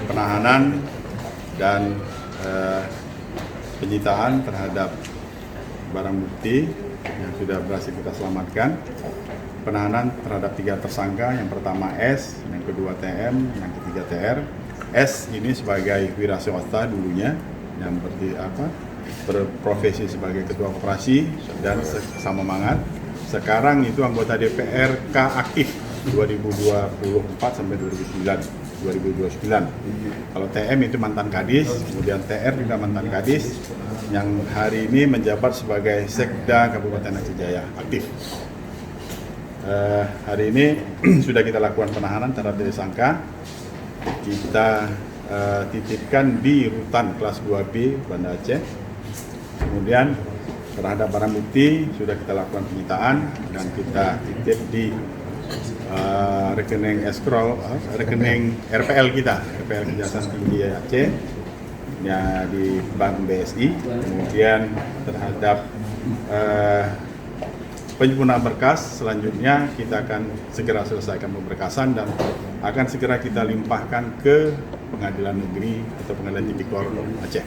penahanan dan penyitaan terhadap barang bukti yang sudah berhasil kita selamatkan. Penahanan terhadap 3 tersangka, yang pertama S, yang kedua TM, yang ketiga TR. S ini sebagai wira swasta dulunya yang berprofesi sebagai ketua koperasi dan sama mangat. Sekarang itu anggota DPRK aktif 2024 sampai 2029. Kalau TM itu mantan kadis, kemudian TR juga mantan kadis, yang hari ini menjabat sebagai Sekda Kabupaten Aceh Jaya aktif. Hari ini sudah kita lakukan penahanan terhadap tersangka. Kita titipkan di rutan kelas 2B Banda Aceh. Kemudian terhadap barang bukti sudah kita lakukan penyitaan dan kita titip di rekening escrow, rekening RPL kita, RPL Kejaksaan Tinggi Aceh ya, di Bank BSI. Kemudian terhadap penyempurnaan berkas selanjutnya kita akan segera selesaikan pemberkasan dan akan segera kita limpahkan ke Pengadilan Negeri atau Pengadilan Tipikor Aceh.